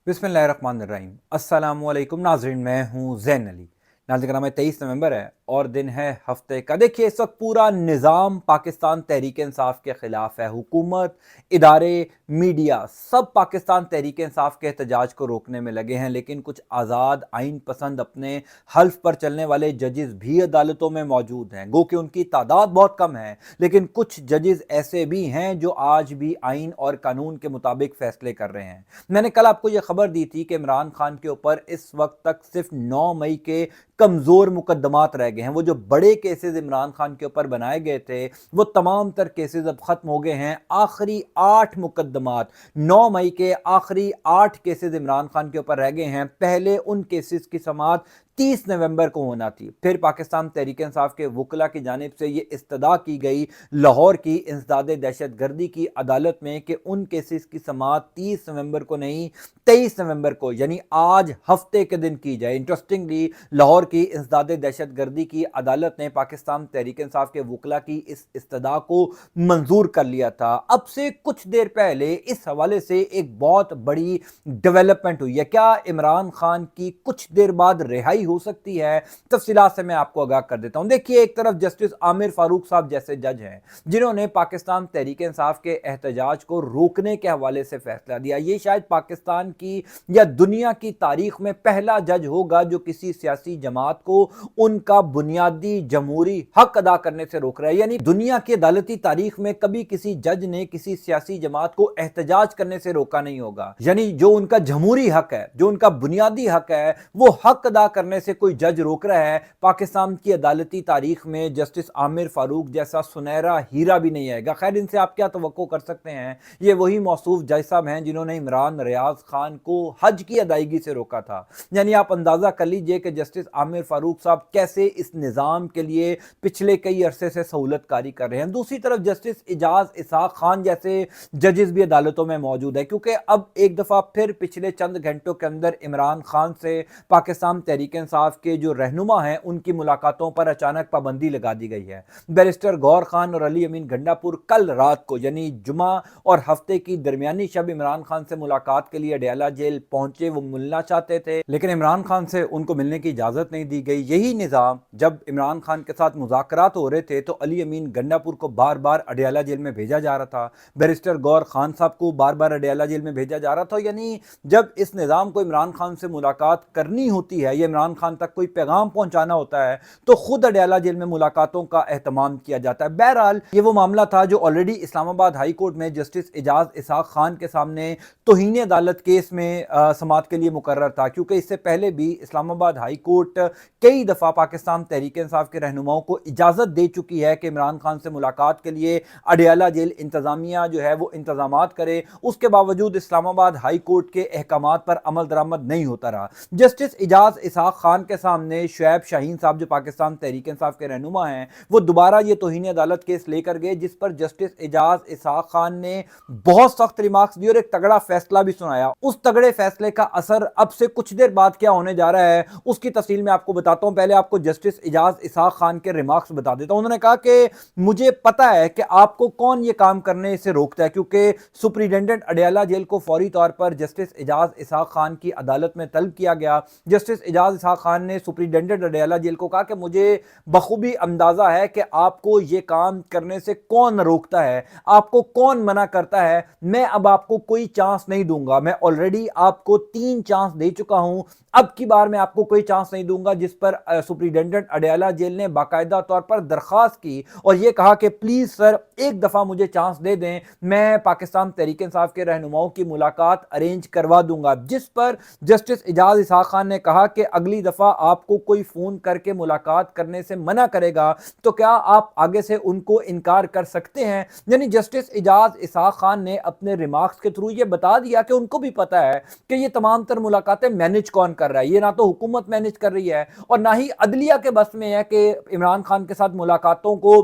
बिस्मिल्लाहिर्रहमानिर्रहीम। अस्सलामुअलैकुम नाज़रीन, मैं हूँ ज़ैन अली। नाज़रीन कराम, 23 नवंबर है और दिन है हफ्ते का। देखिए, इस वक्त पूरा निज़ाम पाकिस्तान तहरीक इंसाफ के ख़िलाफ़ है। हुकूमत, इदारे, मीडिया सब पाकिस्तान तहरीक इंसाफ के एहतजाज को रोकने में लगे हैं, लेकिन कुछ आज़ाद आइन पसंद अपने हल्फ पर चलने वाले जजेस भी अदालतों में मौजूद हैं। गो कि उनकी तादाद बहुत कम है, लेकिन कुछ जजेस ऐसे भी हैं जो आज भी आइन और कानून के मुताबिक फ़ैसले कर रहे हैं। मैंने कल आपको यह खबर दी थी कि इमरान खान के ऊपर इस वक्त तक सिर्फ 9 मई के कमज़ोर मुकदमात रह गए हैं। वो जो बड़े केसेस इमरान खान के ऊपर बनाए गए थे, वो तमाम तर केसेस अब ख़त्म हो गए हैं। आखिरी 8 मुकदमात, 9 मई के आखिरी 8 केसेस इमरान खान के ऊपर रह गए हैं। पहले उन केसेस की समाअत 30 नवंबर को होना थी। फिर पाकिस्तान तहरीक इंसाफ के वकला की जानिब से ये इस्तदा की गई लाहौर की इंसदाद दहशत गर्दी की अदालत में कि उन केसेस की समाअत 30 नवंबर को नहीं, 23 नवंबर को, यानी आज हफ्ते के दिन की जाए। इंटरेस्टिंगली, लाहौर की इंसदाद दहशत गर्दी की अदालत ने पाकिस्तान तहरीक इंसाफ के वकला की इस इस्तदा को मंजूर कर लिया था। अब से कुछ देर पहले इस हवाले से एक बहुत बड़ी डेवलपमेंट हुई है। क्या इमरान खान की कुछ देर बाद रिहाई हो सकती है? तफसीलात से मैं आपको आगाह कर देता हूं। देखिए, एक तरफ जस्टिस आमिर फारूक साहब जैसे जज हैं जिन्होंने पाकिस्तान तहरीक इंसाफ के एहतजाज को रोकने के हवाले से फैसला दिया। ये शायद पाकिस्तान की या दुनिया की तारीख में पहला जज होगा जो किसी सियासी जमात को उनका बुनियादी जमहूरी हक अदा करने से रोक रहा है। यानी दुनिया की अदालती तारीख में कभी किसी जज ने किसी सियासी जमात को एहतजाज करने से रोका नहीं होगा। यानी जो उनका जमहूरी हक है, जो उनका बुनियादी हक है, वो हक अदा करने से कोई जज रोक रहा है। पाकिस्तान की अदालती तारीख में जस्टिस आमिर फारूक जैसा सुनहरा हीरा भी नहीं आएगा। खैर, इनसे आप क्या तवक्को कर सकते हैं? ये वही मौसूफ जज साहब हैं जिन्होंने इमरान रियाज खान को हज की अदायगी से रोका था। यानी आप अंदाजा कर लीजिए कि जस्टिस आमिर फारूक साहब कैसे इस निज़ाम के लिए पिछले कई अरसे से सहूलतकारी कर रहे हैं। दूसरी तरफ जस्टिस इजाज इसहाक खान जैसे जजेस भी अदालतों में मौजूद है, क्योंकि अब एक दफ़ा फिर पिछले चंद घंटों के अंदर इमरान खान से पाकिस्तान तहरीक इंसाफ के जो रहनुमा हैं उनकी मुलाकातों पर अचानक पाबंदी लगा दी गई है। बैरिस्टर गौर खान और अली अमीन गंडापुर कल रात को, यानी जुमा और हफ्ते की दरमियानी शब, इमरान खान से मुलाकात के लिए अडयाला जेल पहुंचे। वो मिलना चाहते थे, लेकिन इमरान खान से उनको मिलने की इजाज़त नहीं दी गई। यही निज़ाम जब इमरान खान के साथ मुज़ाकरात हो रहे थे तो अली अमीन गंडापुर को बार बार अडयाला जेल में भेजा जा रहा था, बैरिस्टर गौर खान साहब को बार बार अडयाला जेल में भेजा जा रहा था। यानी जब इस निज़ाम को इमरान खान से मुलाकात करनी होती है या इमरान खान तक कोई पैगाम पहुंचाना होता है तो खुद अडयाला जेल में मुलाकातों का एहतमाम किया जाता है। बहरहाल, ये वो मामला था जो ऑलरेडी इस्लामाबाद हाई कोर्ट में जस्टिस इजाज इसहाक खान के सामने तौहीन अदालत केस में समाअत के लिए मुकर्रर था, क्योंकि इससे पहले भी इस्लामाबाद हाई कोर्ट कई दफ़ा पाकिस्तान तहरीक इंसाफ के रहनुमाओं को इजाज़त दे चुकी है कि इमरान खान से मुलाकात के लिए अडयाला जेल इंतज़ामिया जो है वो इंतजामात करे। उसके बावजूद इस्लामाबाद हाई कोर्ट के अहकामात पर अमल दरामद नहीं होता रहा। जस्टिस इजाज इसहाक खान के सामने शुएब शाहीन साहब जो पाकिस्तान तहरीक इंसाफ के रहनुमा हैं, वो दोबारा ये तौहीन अदालत केस लेकर गए, जिस पर जस्टिस इजाज इसहाक खान ने बहुत सख्त रिमार्क्स दिए और एक तगड़ा फैसला भी सुनाया। उस तगड़े फैसले का असर अब से कुछ देर बाद क्या होने जा रहा है उसकी तफसील में आपको बताता हूं। पहले आपको जस्टिस इजाज इसहाक खान के रिमार्क्स बता देता हूं। उन्होंने कहा कि मुझे पता है कि आपको कौन ये काम करने से रोकता है, क्योंकि सुप्रिटेंडेंट अडयाला जेल को फौरी तौर पर जस्टिस इजाज इसहाक खान की अदालत में तलब किया गया। जस्टिस इजाज इसहाक खान ने सुप्रिटेंडेंट अडयाला जेल को कहा कि मुझे बखूबी अंदाजा है कि आपको ये काम करने से कौन रोकता है, आपको कौन मना करता है। मैं अब आपको कोई चांस नहीं दूंगा। मैं ऑलरेडी आपको 3 चांस दे चुका हूं, अब की बार मैं आपको कोई चांस नहीं दूंगा। जिस पर सुप्रिटेंडेंट अडयाला जेल ने बाकायदा तौर पर दरखास्त की और यह कहा कि प्लीज सर, एक दफा मुझे चांस दे दें, मैं पाकिस्तान तहरीक इंसाफ के रहनुमाओं की मुलाकात अरेंज करवा दूंगा। जिस पर जस्टिस इजाज इसहाक खान ने कहा कि अगली दफा आपको कोई फोन करके मुलाकात करने से मना करेगा तो क्या आप आगे से उनको इनकार कर सकते हैं। यानी जस्टिस इजाज इसहाक खान ने अपने रिमार्क्स के थ्रू ये बता दिया कि उनको भी पता है कि ये तमाम तर मुलाकातें मैनेज कौन कर रहा है। ये ना तो हुकूमत मैनेज कर रही है और ना ही अदलिया के बस में है कि इमरान खान के साथ मुलाकातों को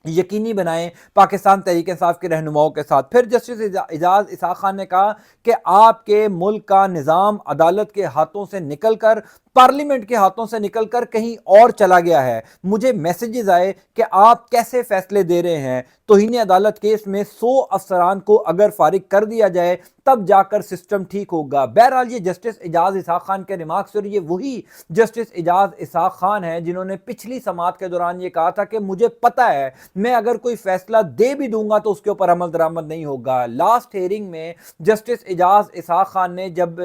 यकीनी बनाएं पाकिस्तान तहरीक इंसाफ के रहनुमाओं के साथ। फिर जस्टिस इजाज इसहाक खान ने कहा कि आपके मुल्क का निज़ाम अदालत के हाथों से निकलकर, पार्लियामेंट के हाथों से निकलकर कहीं और चला गया है। मुझे मैसेजेस आए कि आप कैसे फैसले दे रहे हैं। तौहीन अदालत केस में 100 अफसरान को अगर फारिग कर दिया जाए, तब जाकर सिस्टम ठीक होगा। बहरहाल ये जस्टिस एजाज इसहाक खान के रिमार्क्स, और ये वही जस्टिस एजाज इसहाक खान है जिन्होंने पिछली समाअत के दौरान ये कहा था कि मुझे पता है मैं अगर कोई फैसला दे भी दूंगा तो उसके ऊपर अमल दरामद नहीं होगा। लास्ट हेयरिंग में जस्टिस एजाज इसहाक खान ने जब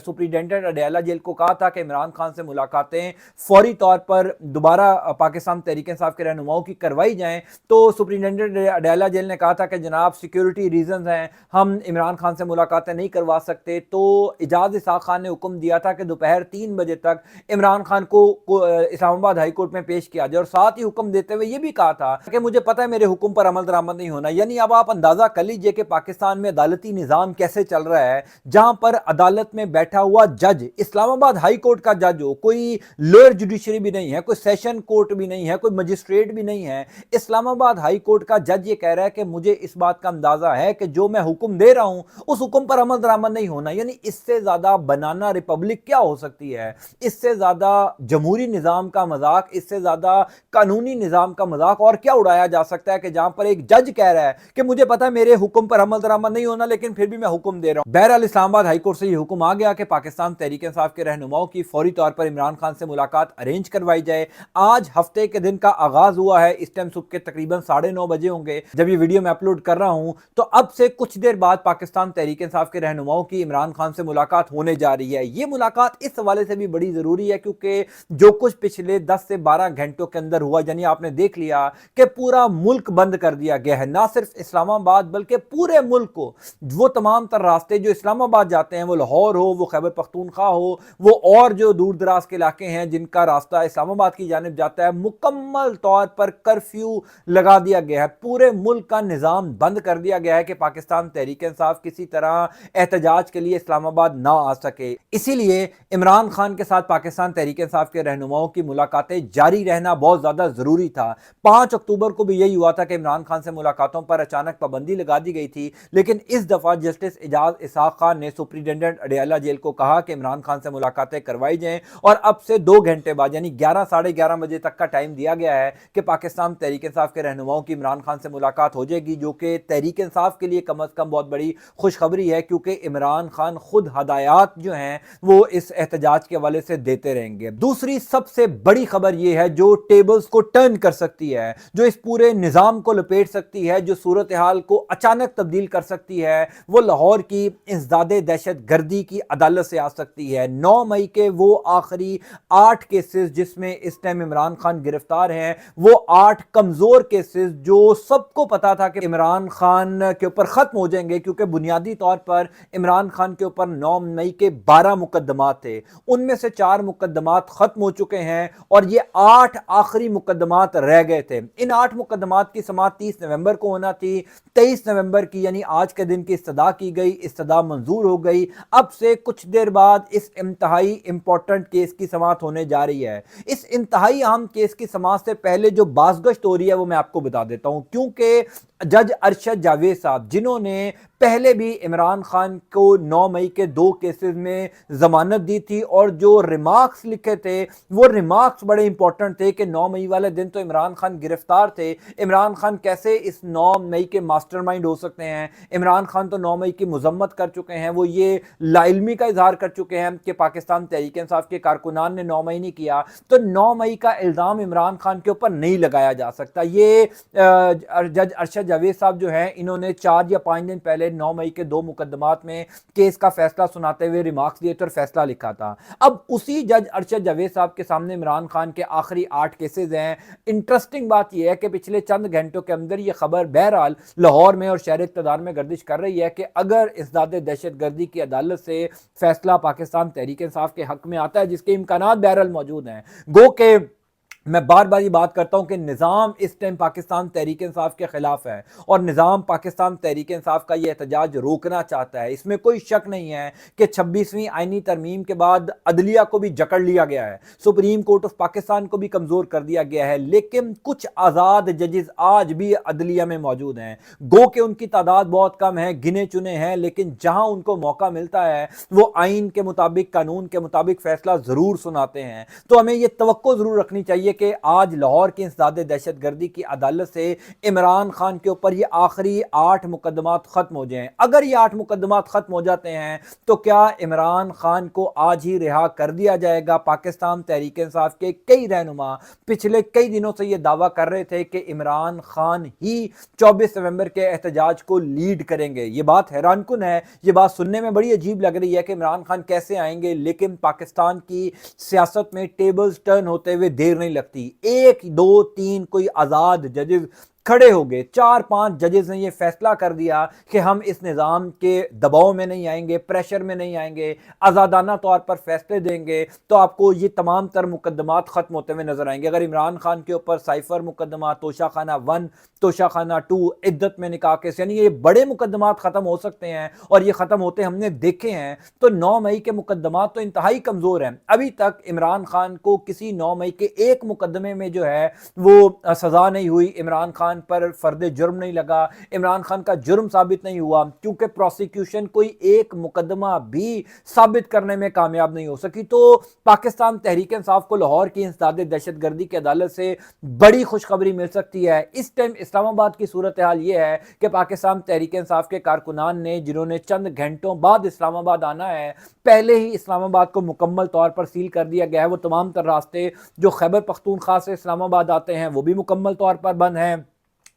सुप्रिंटेंडेंट अडयाला जेल को कहा था कि इमरान खान से मुलाकातें फौरी तौर पर दोबारा पाकिस्तान तहरीक इंसाफ के रहनुमाओं की करवाई जाएं, तो सुप्रिंटेंडेंट अडयाला जेल ने कहा था कि जनाब सिक्योरिटी रीजंस हैं, हम इमरान खान से मुलाकातें नहीं करवा सकते। तो एजाज इसहाक खान ने हुक्म दिया था कि दोपहर 3 बजे तक इमरान खान को इस्लामाबाद हाई कोर्ट में पेश किया जाए, और साथ ही हुक्म देते हुए यह भी कहा था कि मुझे पता है मेरे हुक्म पर अमल दरामद नहीं होना। यानी अब आप अंदाजा कर लीजिए कि पाकिस्तान में अदालती निजाम कैसे चल रहा है, जहां पर अदालत में बैठा हुआ जज इस्लामाबाद हाई कोर्ट का जज हो, कोई लोअर जुडिशरी भी नहीं है, कोई सेशन कोर्ट भी नहीं है, कोई मजिस्ट्रेट भी नहीं है, इस्लामाबाद हाई कोर्ट का जज ये कह रहा है कि मुझे इस बात का अंदाजा है कि जो मैं हुक्म दे रहा हूं उस हुक्म पर अमल दरामद नहीं होना। यानी इससे ज्यादा बनाना रिपब्लिक क्या हो सकती है, इससे ज्यादा जमहूरी निजाम का मजाक, इससे ज्यादा कानूनी निजाम का मजाक और क्या उड़ाया जा सकता है कि जहां पर एक जज कह रहा है कि मुझे पता है मेरे हुक्म पर अमल दरामद नहीं होना, लेकिन फिर भी मैं हुक्म दे रहा हूं। बहरहाल इस्लामाबाद हाई कोर्ट से यह हुक्म आ गया कि पाकिस्तान तहरीक इंसाफ के रहनुमाओं की फौरी तौर पर इमरान खान से मुलाकात अरेंज करवाई जाए। आज हफ्ते के दिन का आगाज हुआ है, इस टाइम सुबह के तकरीबन 9:30 बजे होंगे जब ये वीडियो मैं अपलोड कर रहा हूं, तो अब से कुछ देर बाद पाकिस्तान तहरीक इंसाफ के रहनुमाओं की इमरान खान से मुलाकात होने जा रही है। ये मुलाकात इस हवाले से भी बड़ी जरूरी है क्योंकि जो कुछ पिछले 10 से 12 घंटों के अंदर हुआ, यानी आपने देख लिया कि पूरा मुल्क बंद कर दिया गया है, ना सिर्फ इस्लामाबाद बल्कि पूरे मुल्क को। वो तमाम तर रास्ते जो इस्लामाबाद जाते हैं, वो लाहौर हो, वो खैबर पख्तूनख्वा हो, वो और जो दूर दराज के इलाके हैं जिनका रास्ता इस्लामाबाद की जानिब जाता है, मुकम्मल तौर पर कर्फ्यू लगा दिया गया है। पूरे मुल्क का निजाम बंद कर दिया गया है कि पाकिस्तान तहरीक इंसाफ किसी तरह एहतजाज के लिए इस्लामाबाद ना आ सके। इसीलिए इमरान खान के साथ पाकिस्तान तहरीक इंसाफ के रहनुमाओं की मुलाकातें जारी रहना बहुत ज्यादा जरूरी था। 5 अक्टूबर को भी यही हुआ था कि इमरान खान से मुलाकातों पर अचानक पाबंदी लगा दी गई थी, लेकिन इस दफा जस्टिस एजाज इसहाक खान ने सुप्रिंटेंडेंट अडयाला जेल को कहा कि इमरान खान से मुलाकातें करवाई जाएं, और अब से 2 घंटे बाद यानी 11 साढ़े 11 बजे तक का टाइम दिया गया है कि पाकिस्तान तहरीक इंसाफ के रहनुमाओं की इमरान खान से मुलाकात हो जाएगी, जो कि तहरीक इंसाफ के लिए कम अज कम बहुत बड़ी खुशखबरी है क्योंकि इमरान खान खुद हदायत जो हैं वो इस एहतजाज के हवाले से देते रहेंगे। दूसरी सबसे बड़ी खबर यह है जो टेबल्स को टर्न कर सकती है, जो इस पूरे निजाम को लपेट सकती है, जो सूरत हाल को अचानक तब्दील कर सकती है, वो लाहौर की इंसदादे दहशत गर्दी की अदालत से आ सकती है। 9 मई के वो आखिरी 8 केसेस जिसमें इस टाइम इमरान खान गिरफ्तार हैं, वो 8 कमजोर केसेस जो सबको पता था कि इमरान खान के ऊपर खत्म हो जाएंगे, क्योंकि बुनियादी तौर पर इमरान खान के ऊपर 9 मई के 12 मुकदमात थे, उनमें से 4 मुकदमात खत्म हो चुके हैं और ये 8 आखिरी मुकदमात रह गए थे। इन 8 मुकदमात की समाअत 30 नवंबर को होना थी। 23 नवंबर की यानी आज के दिन की इस्तदा की गई, इस्तदा मंजूर हो गई। अब से कुछ देर बाद इस इंतहाई इंपॉर्टेंट केस की समाअत होने जा रही है। इस इंतहाई अहम केस की समाअत से पहले जो बाज़गश्त हो रही है वो मैं आपको बता देता हूं, क्योंकि जज अरशद जावेद साहब जिन्होंने पहले भी इमरान खान को 9 मई के 2 केसेस में जमानत दी थी और जो रिमार्क्स लिखे थे वो रिमार्क्स बड़े इंपॉर्टेंट थे कि 9 मई वाले दिन तो इमरान खान गिरफ्तार थे, इमरान खान कैसे इस 9 मई के मास्टरमाइंड हो सकते हैं, इमरान खान तो 9 मई की मजम्मत कर चुके हैं, वो ये लाइल्मी का इजहार कर चुके हैं कि पाकिस्तान तहरीक इंसाफ के कारकुनान ने 9 मई नहीं किया, तो 9 मई का इल्ज़ाम इमरान खान के ऊपर नहीं लगाया जा सकता। ये जज अरशद जावेद साहब जो हैं इन्होंने 4 या 5 दिन पहले 9 मई के 2 मुकदमात में केस का फैसला सुनाते हुए रिमार्क्स दिए थे और फैसला लिखा था। अब उसी जज अरशद जावेद साहब के सामने इमरान खान के आखिरी 8 केसेस हैं। इंटरेस्टिंग बात यह है कि पिछले चंद घंटों के अंदर यह खबर बहरहाल लाहौर में और शहर इक़्तिदार में गर्दिश कर रही है कि अगर इंसदादे दहशत गर्दी की अदालत से फैसला पाकिस्तान तहरीक इंसाफ के हक में आता है, जिसके इम्कानात बहरहाल मौजूद हैं, गो के मैं बार बार ये बात करता हूं कि निज़ाम इस टाइम पाकिस्तान तहरीक इंसाफ के खिलाफ है और निज़ाम पाकिस्तान तहरीक इंसाफ का ये एहतजाज रोकना चाहता है। इसमें कोई शक नहीं है कि 26वीं आईनी तरमीम के बाद अदलिया को भी जकड़ लिया गया है, सुप्रीम कोर्ट ऑफ पाकिस्तान को भी कमज़ोर कर दिया गया है, लेकिन कुछ आज़ाद जजेस आज भी अदलिया में मौजूद हैं। गो के उनकी तादाद बहुत कम है, गिने चुने हैं, लेकिन जहां उनको मौका मिलता है वो आइन के मुताबिक, कानून के मुताबिक फैसला ज़रूर सुनाते हैं। तो हमें यह तवक्को ज़रूर रखनी चाहिए کہ آج لاہور کی انسداد دہشت گردی کی عدالت سے عمران خان کے اوپر یہ آخری 8 مقدمات ختم ہو جائیں. اگر یہ 8 مقدمات ختم ہو جاتے ہیں تو کیا عمران خان کو آج ہی رہا کر دیا جائے گا؟ پاکستان تحریک انصاف کے کئی رہنما پچھلے کئی دنوں سے یہ دعویٰ کر رہے تھے کہ عمران خان ہی 24 نومبر کے احتجاج کو لیڈ کریں گے. یہ بات حیران کن ہے, یہ بات سننے میں بڑی عجیب لگ رہی ہے کہ عمران خان کیسے آئیں گے, لیکن پاکستان کی سیاست میں ٹیبلز ٹرن ہوتے ہوئے دیر نہیں لگتی. 1 2 3 کوئی آزاد ججز کھڑے ہو گئے, 4 5 ججز نے یہ فیصلہ کر دیا کہ ہم اس نظام کے دباؤ میں نہیں آئیں گے, پریشر میں نہیں آئیں گے, آزادانہ طور پر فیصلے دیں گے. تو آپ کو یہ تمام تر مقدمات ختم ہوتے ہوئے نظر آئیں گے. اگر عمران خان کے اوپر سائفر مقدمہ, توشہ خانہ 1, توشہ خانہ 2, عدت میں نکاح کیس, یعنی یہ بڑے مقدمات ختم ہو سکتے ہیں اور یہ ختم ہوتے ہم نے دیکھے ہیں. تو 9 مئی کے مقدمات تو انتہائی کمزور ہیں. ابھی تک عمران خان کو کسی 9 مئی کے ایک مقدمے میں جو ہے وہ سزا نہیں ہوئی, عمران خان پر فرد جرم نہیں لگا, عمران خان کا جرم ثابت نہیں ہوا, کیونکہ پروسیکیوشن کوئی ایک مقدمہ بھی ثابت کرنے میں کامیاب نہیں ہو سکی. تو پاکستان تحریک انصاف کو لاہور کی انسداد دہشت گردی کی عدالت سے بڑی خوشخبری مل سکتی ہے. اس ٹائم اسلام آباد کی صورتحال یہ ہے کہ پاکستان تحریک انصاف کے کارکنان نے, جنہوں نے چند گھنٹوں بعد اسلام آباد آنا ہے, پہلے ہی اسلام آباد کو مکمل طور پر سیل کر دیا گیا ہے. وہ تمام تر راستے جو خیبر پختونخوا سے اسلام آباد آتے ہیں وہ بھی مکمل طور پر بند ہیں.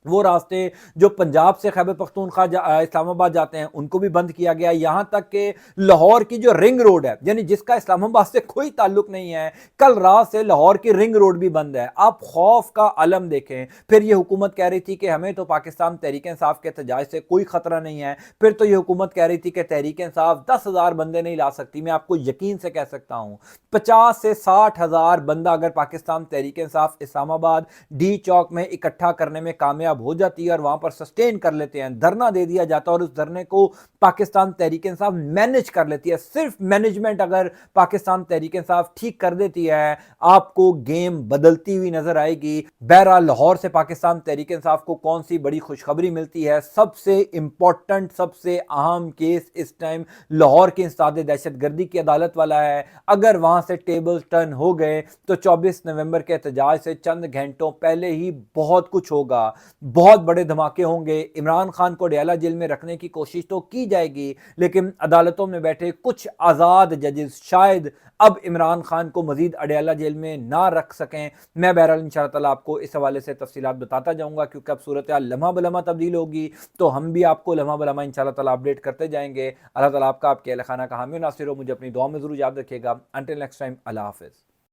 وہ راستے جو پنجاب سے خیبر پختونخوا اسلام آباد جاتے ہیں ان کو بھی بند کیا گیا. یہاں تک کہ لاہور کی جو رنگ روڈ ہے, یعنی جس کا اسلام آباد سے کوئی تعلق نہیں ہے, کل رات سے لاہور کی رنگ روڈ بھی بند ہے. آپ خوف کا عالم دیکھیں. پھر یہ حکومت کہہ رہی تھی کہ ہمیں تو پاکستان تحریک انصاف کے احتجاج سے کوئی خطرہ نہیں ہے. پھر تو یہ حکومت کہہ رہی تھی کہ تحریک انصاف 10,000 بندے نہیں لا سکتی. میں آپ کو یقین سے کہہ سکتا ہوں 50 سے 60 ہزار بندہ اگر پاکستان تحریک انصاف اسلام آباد ڈی چوک میں اکٹھا کرنے میں کامیاب ہو جاتی ہے اور وہاں پر سسٹین کر لیتے ہیں, دھرنا دے دیا جاتا ہے اور اس دھرنے کو پاکستان تحریک انصاف مینج کر لیتی ہے. صرف مینجمنٹ اگر پاکستان تحریک انصاف ٹھیک کر دیتی ہے, آپ کو گیم بدلتی ہوئی نظر آئے گی. بہرحال لاہور سے پاکستان تحریک انصاف کو کون سی بڑی خوشخبری ملتی ہے؟ سب سے امپورٹنٹ, سب سے اہم کیس اس ٹائم لاہور کی انسداد دہشت گردی کی عدالت والا ہے. اگر وہاں سے ٹیبل ٹرن ہو گئے تو 24 نومبر کے احتجاج سے چند گھنٹوں پہلے ہی بہت کچھ ہوگا, بہت بڑے دھماکے ہوں گے. عمران خان کو ڈیالہ جیل میں رکھنے کی کوشش تو کی جائے گی, لیکن عدالتوں میں بیٹھے کچھ آزاد ججز شاید اب عمران خان کو مزید اڈیالہ جیل میں نہ رکھ سکیں. میں بہرحال انشاءاللہ تعالیٰ آپ کو اس حوالے سے تفصیلات بتاتا جاؤں گا, کیونکہ اب صورتحال لمحہ بلمحہ تبدیل ہوگی, تو ہم بھی آپ کو لمحہ بلمحہ انشاءاللہ تعالیٰ اپڈیٹ کرتے جائیں گے. اللہ تعالیٰ آپ کا, آپ کے اہل خانہ کا حامی و ناصر ہو. مجھے اپنی دعاؤں میں ضرور یاد رکھیے گا. انٹل نیکسٹ ٹائم, اللہ حافظ.